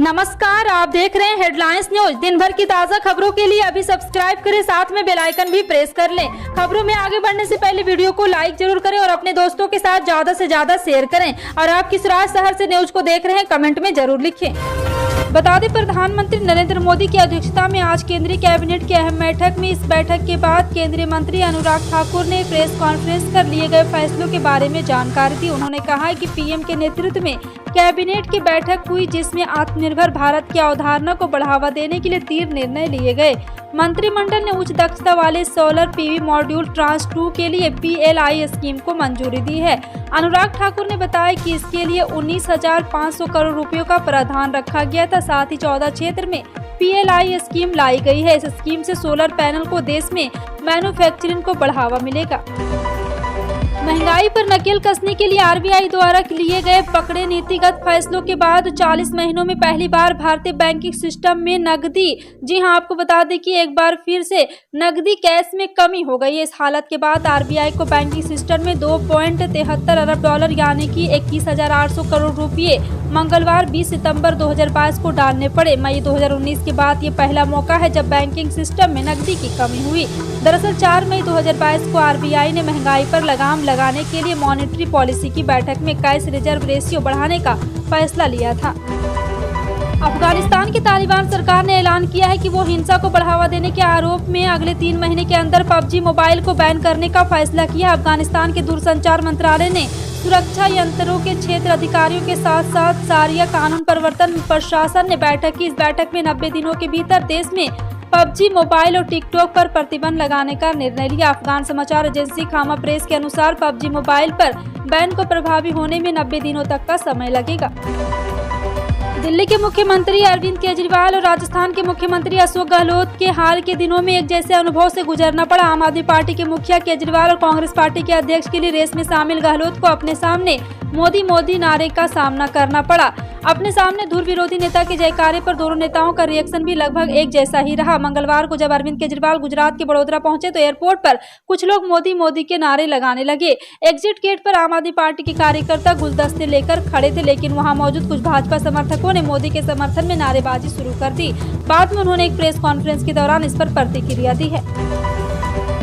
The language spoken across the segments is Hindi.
नमस्कार, आप देख रहे हैं हेडलाइंस न्यूज। दिन भर की ताज़ा खबरों के लिए अभी सब्सक्राइब करें, साथ में बेल आइकन भी प्रेस कर लें। खबरों में आगे बढ़ने से पहले वीडियो को लाइक जरूर करें और अपने दोस्तों के साथ ज्यादा से ज्यादा शेयर करें। और आप किस राज्य शहर से न्यूज को देख रहे हैं, कमेंट में जरूर लिखें। बता दें, प्रधानमंत्री नरेंद्र मोदी की अध्यक्षता में आज केंद्रीय कैबिनेट की अहम बैठक में इस बैठक के बाद केंद्रीय मंत्री अनुराग ठाकुर ने प्रेस कॉन्फ्रेंस कर लिए गए फैसलों के बारे में जानकारी दी। उन्होंने कहा कि पीएम के नेतृत्व में कैबिनेट की बैठक हुई, जिसमें आत्मनिर्भर भारत की अवधारणा को बढ़ावा देने के लिए 3 निर्णय लिए गए। मंत्रिमंडल ने उच्च दक्षता वाले सोलर पीवी मॉड्यूल ट्रांस 2 के लिए PLI स्कीम को मंजूरी दी है। अनुराग ठाकुर ने बताया कि इसके लिए 19,500 करोड़ रुपयों का प्रावधान रखा गया था। साथ ही 14 क्षेत्र में PLI स्कीम लाई गई है। इस स्कीम से सोलर पैनल को देश में मैन्युफैक्चरिंग को बढ़ावा मिलेगा। महंगाई पर नकेल कसने के लिए RBI द्वारा लिए गए पकड़े नीतिगत फैसलों के बाद 40 महीनों में पहली बार भारतीय बैंकिंग सिस्टम में नकदी, जी हां, आपको बता दें कि एक बार फिर से नकदी कैश में कमी हो गई है। इस हालत के बाद RBI को बैंकिंग सिस्टम में $2.73 अरब यानी कि 21,800 करोड़ रुपये मंगलवार 20 सितंबर 2022 को डालने पड़े। मई 2019 के बाद ये पहला मौका है जब बैंकिंग सिस्टम में नकदी की कमी हुई। दरअसल 4 मई 2022 को RBI ने महंगाई पर लगाम लगाने के लिए मॉनेटरी पॉलिसी की बैठक में कैश रिजर्व रेशियो बढ़ाने का फैसला लिया था। अफगानिस्तान की तालिबान सरकार ने ऐलान किया है कि वो हिंसा को बढ़ावा देने के आरोप में अगले 3 महीने के अंदर PUBG मोबाइल को बैन करने का फैसला किया। अफगानिस्तान के दूरसंचार मंत्रालय ने सुरक्षा यंत्रों के क्षेत्र अधिकारियों के साथ साथ शारिया कानून प्रवर्तन प्रशासन ने बैठक की। इस बैठक में 90 दिनों के भीतर देश में PUBG मोबाइल और टिकटॉक पर प्रतिबंध लगाने का निर्णय लिया। अफगान समाचार एजेंसी खामा प्रेस के अनुसार PUBG मोबाइल पर बैन को प्रभावी होने में 90 दिनों तक का समय लगेगा। दिल्ली के मुख्यमंत्री अरविंद केजरीवाल और राजस्थान के मुख्यमंत्री अशोक गहलोत के हाल के दिनों में एक जैसे अनुभव से गुजरना पड़ा। आम आदमी पार्टी के मुखिया केजरीवाल और कांग्रेस पार्टी के अध्यक्ष के लिए रेस में शामिल गहलोत को अपने सामने मोदी मोदी नारे का सामना करना पड़ा। अपने सामने धुर विरोधी नेता के जयकारे पर दोनों नेताओं का रिएक्शन भी लगभग एक जैसा ही रहा। मंगलवार को जब अरविंद केजरीवाल गुजरात के बड़ोदरा पहुंचे तो एयरपोर्ट पर कुछ लोग मोदी मोदी के नारे लगाने लगे। एग्जिट गेट पर आम आदमी पार्टी के कार्यकर्ता गुलदस्ते लेकर खड़े थे, लेकिन वहां मौजूद कुछ भाजपा समर्थकों ने मोदी के समर्थन में नारेबाजी शुरू कर दी। बाद में उन्होंने एक प्रेस कॉन्फ्रेंस के दौरान इस पर प्रतिक्रिया दी है।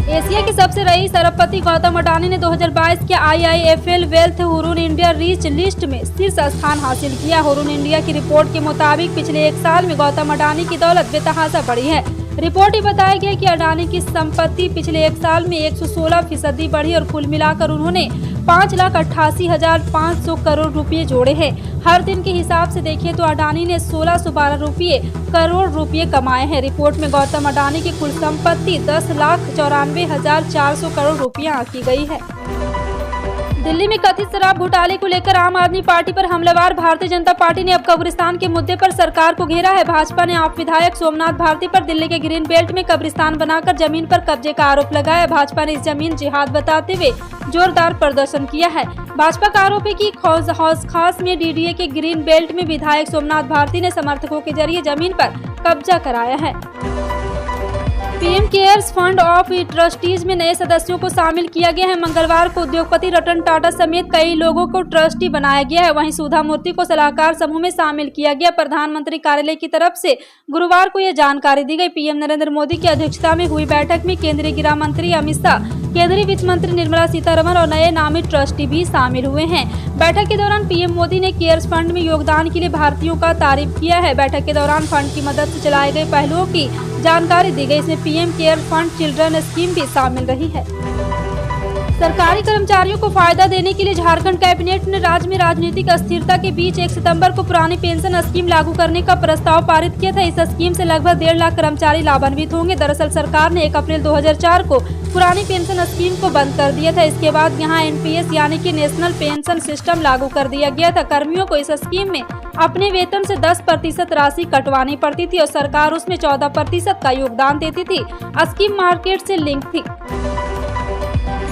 एशिया के सबसे रईस अरबपति गौतम अडानी ने 2022 के IIFL wealth Hurun India reach list में शीर्ष स्थान हासिल किया। हुरून इंडिया की रिपोर्ट के मुताबिक पिछले 1 साल में गौतम अडानी की दौलत बेतहाशा बढ़ी है। रिपोर्ट में बताया गया कि अडानी की संपत्ति पिछले 1 साल में 116% बढ़ी और कुल मिलाकर उन्होंने 5,88,500 करोड़ रुपये जोड़े हैं। हर दिन के हिसाब से देखें तो अडानी ने 1,612 करोड़ रुपये कमाए हैं। रिपोर्ट में गौतम अडानी की कुल संपत्ति 10,94,400 करोड़ रुपये आंकी गई है। दिल्ली में कथित शराब घोटाले को लेकर आम आदमी पार्टी पर हमलावर भारतीय जनता पार्टी ने अब कब्रिस्तान के मुद्दे पर सरकार को घेरा है। भाजपा ने आप विधायक सोमनाथ भारती पर दिल्ली के ग्रीन बेल्ट में कब्रिस्तान बनाकर जमीन पर कब्जे का आरोप लगाया। भाजपा ने इस जमीन जिहाद बताते हुए जोरदार प्रदर्शन किया है। भाजपा का आरोप है कि हौज खास में DDA के ग्रीन बेल्ट में विधायक सोमनाथ भारती ने समर्थकों के जरिए जमीन पर कब्जा कराया है। PM cares fund of trustees में नए सदस्यों को शामिल किया गया है। मंगलवार को उद्योगपति रतन टाटा समेत कई लोगों को ट्रस्टी बनाया गया है। वहीं सुधा मूर्ति को सलाहकार समूह में शामिल किया गया। प्रधानमंत्री कार्यालय की तरफ से गुरुवार को यह जानकारी दी गई। PM नरेंद्र मोदी की अध्यक्षता में हुई बैठक में केंद्रीय गृह मंत्री अमित शाह, केंद्रीय वित्त मंत्री निर्मला सीतारमण और नए नामित ट्रस्टी भी शामिल हुए हैं। बैठक के दौरान PM मोदी ने केयर्स फंड में योगदान के लिए भारतीयों का तारीफ किया है। बैठक के दौरान फंड की मदद से चलाए गए पहलुओं की जानकारी दी गई। इसमें PM care fund children scheme भी शामिल रही है। सरकारी कर्मचारियों को फायदा देने के लिए झारखंड कैबिनेट ने राज्य में राजनीतिक अस्थिरता के बीच 1 सितंबर को पुरानी पेंशन स्कीम लागू करने का प्रस्ताव पारित किया था। इस स्कीम से लगभग 1.5 लाख कर्मचारी लाभान्वित होंगे। दरअसल सरकार ने 1 अप्रैल 2004 को पुरानी पेंशन स्कीम को बंद कर दिया था। इसके बाद यहाँ NPS यानी कि नेशनल पेंशन सिस्टम लागू कर दिया गया था। कर्मियों को इस स्कीम में अपने वेतन से 10% राशि कटवानी पड़ती थी और सरकार उसमें 14% का योगदान देती थी। स्कीम मार्केट से लिंक थी।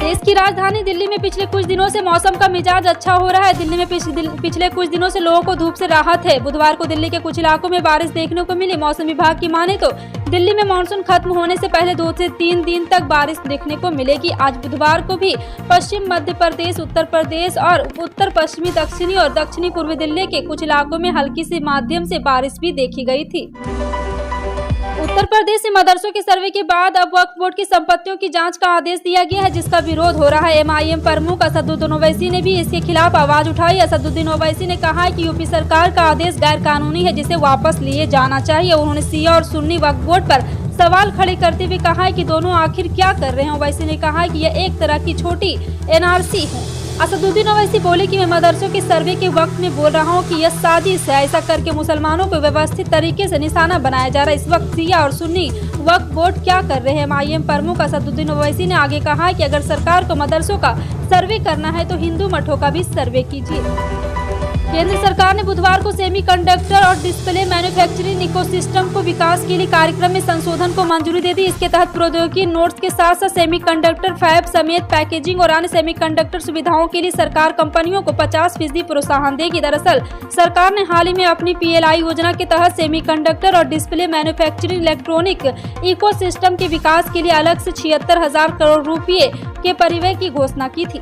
देश की राजधानी दिल्ली में पिछले कुछ दिनों से मौसम का मिजाज अच्छा हो रहा है। दिल्ली में पिछले कुछ दिनों से लोगों को धूप से राहत है। बुधवार को दिल्ली के कुछ इलाकों में बारिश देखने को मिली। मौसम विभाग की माने तो दिल्ली में मानसून खत्म होने से पहले 2 से 3 दिन तक बारिश देखने को मिलेगी। आज बुधवार को भी पश्चिम मध्य प्रदेश, उत्तर प्रदेश और उत्तर पश्चिमी, दक्षिणी और दक्षिणी पूर्वी दिल्ली के कुछ इलाकों में हल्की से माध्यम से बारिश भी देखी गई थी। उत्तर प्रदेश में मदरसों के सर्वे के बाद अब वक्फ बोर्ड की संपत्तियों की जांच का आदेश दिया गया है, जिसका विरोध हो रहा है। MIM प्रमुख असदुद्दीन ओवैसी ने भी इसके खिलाफ आवाज उठाई। असदुद्दीन ओवैसी ने कहा है कि यूपी सरकार का आदेश गैर कानूनी है, जिसे वापस लिए जाना चाहिए। उन्होंने शिया और सुन्नी वक्फ बोर्ड पर सवाल खड़े करते हुए कहा है कि दोनों आखिर क्या कर रहे हैं। ओवैसी ने कहा है कि यह एक तरह की छोटी NRC है। असदुद्दीन ओवैसी बोले कि मैं मदरसों के सर्वे के वक्त में बोल रहा हूं कि यह साजिश है। ऐसा करके मुसलमानों को व्यवस्थित तरीके से निशाना बनाया जा रहा है। इस वक्त शिया और सुन्नी वक्फ बोर्ड क्या कर रहे हैं। MIM प्रमुख असदुद्दीन ओवैसी ने आगे कहा कि अगर सरकार को मदरसों का सर्वे करना है तो हिंदू मठों का भी सर्वे कीजिए। केंद्र सरकार ने बुधवार को सेमीकंडक्टर और डिस्प्ले मैन्युफैक्चरिंग इकोसिस्टम को विकास के लिए कार्यक्रम में संशोधन को मंजूरी दे दी। इसके तहत प्रौद्योगिकी नोड्स के साथ साथ सेमीकंडक्टर फैब समेत पैकेजिंग और अन्य सेमीकंडक्टर सुविधाओं के लिए सरकार कंपनियों को 50% प्रोत्साहन देगी। दरअसल सरकार ने हाल ही में अपनी PLI योजना के तहत सेमीकंडक्टर और डिस्प्ले मैन्युफैक्चरिंग इलेक्ट्रॉनिक इकोसिस्टम के विकास के लिए अलग से 76,000 करोड़ रुपये के परिव्यय की घोषणा की थी।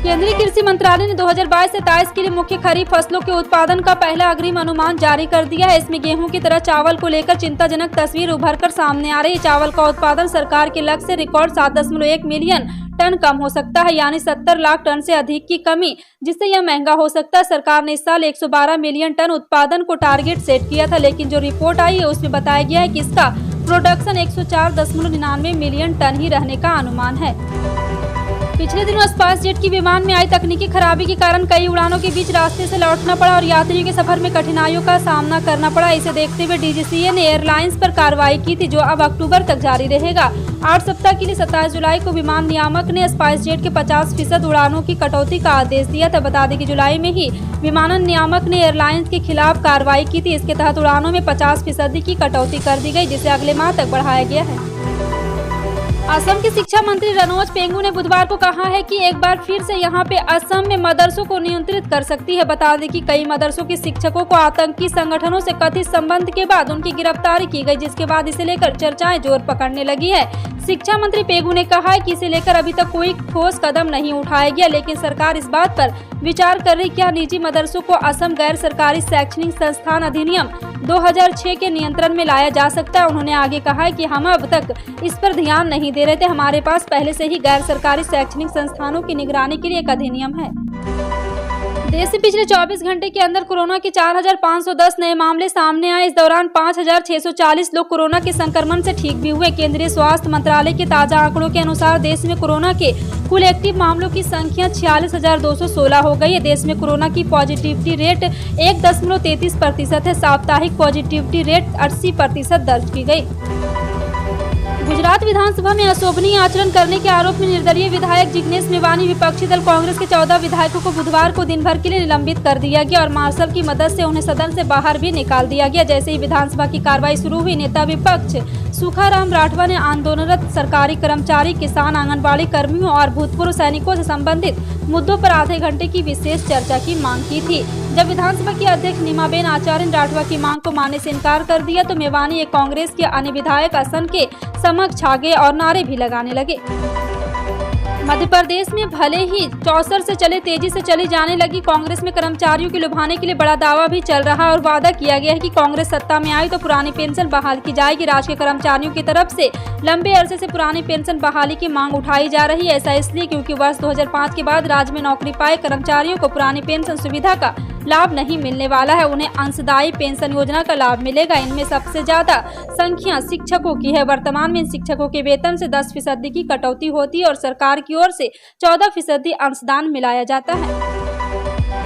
केंद्रीय कृषि मंत्रालय ने 2022 से 23 के लिए मुख्य खरीफ फसलों के उत्पादन का पहला अग्रिम अनुमान जारी कर दिया है। इसमें गेहूं की तरह चावल को लेकर चिंताजनक तस्वीर उभरकर सामने आ रही है। चावल का उत्पादन सरकार के लक्ष्य से रिकॉर्ड 7.1 मिलियन टन कम हो सकता है, यानी 70 लाख टन से अधिक की कमी, जिससे यह महंगा हो सकता है। सरकार ने इस साल 112 मिलियन टन उत्पादन को टारगेट सेट किया था, लेकिन जो रिपोर्ट आई है उसमें बताया गया है कि इसका प्रोडक्शन 104.99 मिलियन टन ही रहने का अनुमान है। पिछले दिनों स्पाइस जेट की विमान में आई तकनीकी खराबी के कारण कई उड़ानों के बीच रास्ते से लौटना पड़ा और यात्रियों के सफर में कठिनाइयों का सामना करना पड़ा। इसे देखते हुए DGCA ने एयरलाइंस पर कार्रवाई की थी, जो अब अक्टूबर तक जारी रहेगा। 8 सप्ताह के लिए 27 जुलाई को विमान नियामक ने स्पाइस जेट के 50% उड़ानों की कटौती का आदेश दिया था। बता दें कि जुलाई में ही विमानन नियामक ने एयरलाइंस के खिलाफ कार्रवाई की थी। इसके तहत उड़ानों में 50% की कटौती कर दी गई, जिसे अगले माह तक बढ़ाया गया है। असम के शिक्षा मंत्री रनोज पेंगू ने बुधवार को कहा है कि एक बार फिर से यहां पे असम में मदरसों को नियंत्रित कर सकती है। बता दें कि कई मदरसों के शिक्षकों को आतंकी संगठनों से कथित संबंध के बाद उनकी गिरफ्तारी की गई, जिसके बाद इसे लेकर चर्चाएं जोर पकड़ने लगी है। शिक्षा मंत्री पेगू ने कहा है कि इसे लेकर अभी तक कोई ठोस कदम नहीं उठाया गया, लेकिन सरकार इस बात पर विचार कर रही है कि निजी मदरसों को असम गैर सरकारी शैक्षणिक संस्थान अधिनियम 2006 के नियंत्रण में लाया जा सकता है। उन्होंने आगे कहा है कि हम अब तक इस पर ध्यान नहीं दे रहे थे। हमारे पास पहले से ही गैर सरकारी शैक्षणिक संस्थानों की निगरानी के लिए एक अधिनियम है। देश में पिछले 24 घंटे के अंदर कोरोना के 4,510 नए मामले सामने आए। इस दौरान 5,640 लोग कोरोना के संक्रमण से ठीक भी हुए। केंद्रीय स्वास्थ्य मंत्रालय के ताजा आंकड़ों के अनुसार देश में कोरोना के कुल एक्टिव मामलों की संख्या 46,216 हो गई है। देश में कोरोना की पॉजिटिविटी रेट 1.33% है। साप्ताहिक पॉजिटिविटी रेट 80% दर्ज की गई। गुजरात विधानसभा में अशोभनीय आचरण करने के आरोप में निर्दलीय विधायक जिग्नेश मेवानी विपक्षी दल कांग्रेस के 14 विधायकों को बुधवार को दिन भर के लिए निलंबित कर दिया गया और मार्शल की मदद से उन्हें सदन से बाहर भी निकाल दिया गया। जैसे ही विधानसभा की कार्रवाई शुरू हुई, नेता विपक्ष सुखाराम राठवा ने आंदोलनरत सरकारी कर्मचारी, किसान, आंगनबाड़ी कर्मियों और भूतपूर्व सैनिकों से संबंधित मुद्दों पर आधे घंटे की विशेष चर्चा की मांग की थी। जब विधानसभा की अध्यक्ष नीमाबेन आचार्य ने राठवा की मांग को मानने से इनकार कर दिया तो मेवानी एक कांग्रेस के अन्य विधायक आसन के समक्ष आ गए और नारे भी लगाने लगे। मध्य प्रदेश में भले ही चौसर से चले तेजी से चली जाने लगी कांग्रेस में कर्मचारियों को लुभाने के लिए बड़ा दावा भी चल रहा है और वादा किया गया है कि कांग्रेस सत्ता में आई तो पुरानी पेंशन बहाल की जाएगी। राज्य के कर्मचारियों की तरफ से लंबे अरसे से पुरानी पेंशन बहाली की मांग उठाई जा रही है। ऐसा इसलिए क्योंकि वर्ष 2005 के बाद राज्य में नौकरी पाए कर्मचारियों को पुरानी पेंशन सुविधा का लाभ नहीं मिलने वाला है। उन्हें अंशदायी पेंशन योजना का लाभ मिलेगा। इनमें सबसे ज्यादा संख्या शिक्षकों की है। वर्तमान में इन शिक्षकों के वेतन से 10% की कटौती होती है और सरकार की ओर से 14% अंशदान मिलाया जाता है।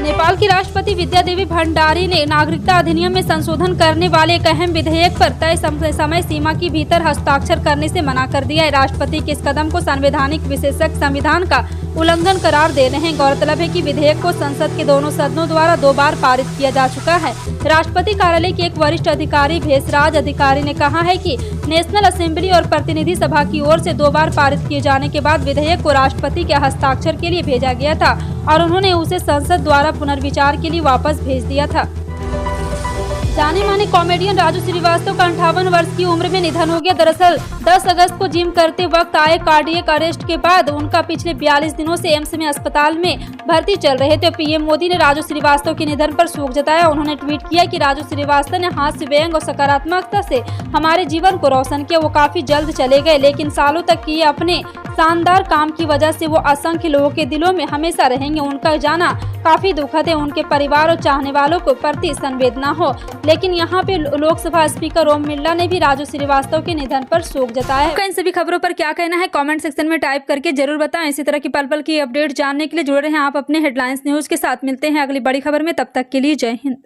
नेपाल की राष्ट्रपति विद्या देवी भंडारी ने नागरिकता अधिनियम में संशोधन करने वाले एक अहम विधेयक पर तय समय सीमा के भीतर हस्ताक्षर करने से मना कर दिया है। राष्ट्रपति के इस कदम को संवैधानिक विशेषज्ञ संविधान का उल्लंघन करार दे रहे हैं। गौरतलब है कि विधेयक को संसद के दोनों सदनों द्वारा 2 बार पारित किया जा चुका है। राष्ट्रपति कार्यालय के एक वरिष्ठ अधिकारी भेषराज अधिकारी ने कहा है कि नेशनल असेंबली और प्रतिनिधि सभा की ओर से 2 बार पारित किए जाने के बाद विधेयक को राष्ट्रपति के हस्ताक्षर के लिए भेजा गया था और उन्होंने उसे संसद द्वारा पुनर्विचार के लिए वापस भेज दिया था। जाने माने कॉमेडियन राजू श्रीवास्तव का 58 वर्ष की उम्र में निधन हो गया। दरअसल 10 अगस्त को जिम करते वक्त आए कार्डियक अरेस्ट के बाद उनका पिछले 42 दिनों से एम्स में अस्पताल में भर्ती चल रहे थे। पीएम मोदी ने राजू श्रीवास्तव के निधन पर शोक जताया। उन्होंने ट्वीट किया कि राजू श्रीवास्तव ने हास्य, व्यंग और सकारात्मकता से हमारे जीवन को रोशन किया। वो काफी जल्द चले गए, लेकिन सालों तक किए अपने शानदार काम की वजह से वो असंख्य लोगों के दिलों में हमेशा रहेंगे। उनका जाना काफी दुखद है। उनके परिवार और चाहने वालों को प्रति संवेदना हो। लेकिन यहाँ पे लोकसभा स्पीकर ओम बिरला ने भी राजू श्रीवास्तव के निधन पर शोक जताया है। इन सभी खबरों पर क्या कहना है कमेंट सेक्शन में टाइप करके जरूर बताएं। इसी तरह की पल पल की अपडेट जानने के लिए जुड़े रहें आप अपने हेडलाइंस न्यूज के साथ। मिलते हैं अगली बड़ी खबर में, तब तक के लिए जय हिंद।